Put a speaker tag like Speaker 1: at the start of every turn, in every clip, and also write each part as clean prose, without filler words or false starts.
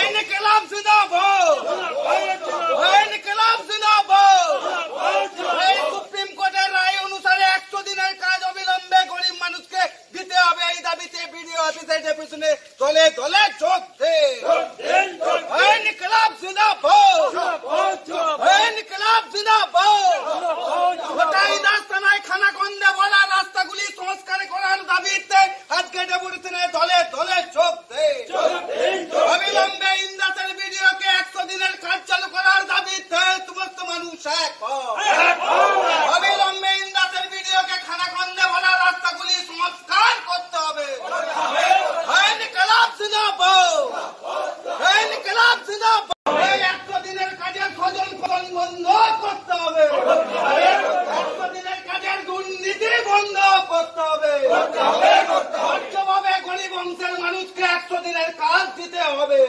Speaker 1: इनकलाब जिंदाबाद, इनकलाब जिंदाबाद। সুপ্রিম কোর্টের রায় অনুসারে 100 দিনের কাজ অবিলম্বে গরিব মানুষকে দিতে হবে। এই দাবিতে বিডিও অফিসের পিছনে দলে দলে যোগ দে। ইনকলাব জিন্দাবাদ, ইনকলাব জিন্দাবাদ। গোটাই রাস্তায় খানাখন্দে ভরা রাস্তাগুলি সংস্কার করার দাবিতে আজকে ডেপুটেশনে দলে দলে যোগ দে। অবিলম্বে ইন্দাসের বিডিওকে 100 দিনের কাজ চালু করার দাবিতে সমস্ত মানুষ এক হও। অবিলম্বে ইন্দাসের বিডিওকে খানাখন্দে ভরা রাস্তাগুলি সংস্কার করতে হবে। ইনকলাব জিন্দাবাদ, ইনকলাব জিন্দাবাদ। 100 দিনের কাজের স্বজন বন্ধ করতে হবে। 100 দিনের কাজের দুর্নীতি বন্ধ করতে হবে। স্বচ্ছভাবে গরিব অংশের মানুষকে 100 দিনের কাজ দিতে হবে।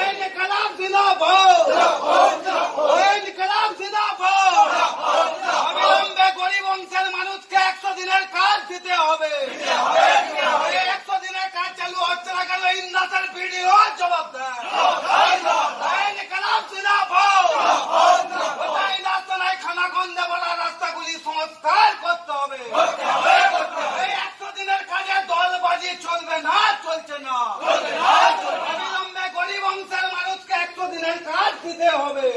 Speaker 1: ইনকলাব জিন্দাবাদ, ইনকলাব জিন্দাবাদ। অবিলম্বে গরিব অংশের মানুষকে 100 দিনের কাজ দিতে হবে। 100 দিনের কাজ চালু হচ্ছে না কেন? ইন্দাসের বিডিও জবাব দেয়। ইনকলাব জিন্দাবাদ। গোটাই রাস্তায় খানাখন্দে ভরা রাস্তাগুলি সংস্কার করতে হবে। এই 100 দিনের কাজে দলবাজি চলবে না, চলছে না। অবিলম্বে গরিব অংশের মানুষকে 100 দিনের কাজ দিতে হবে।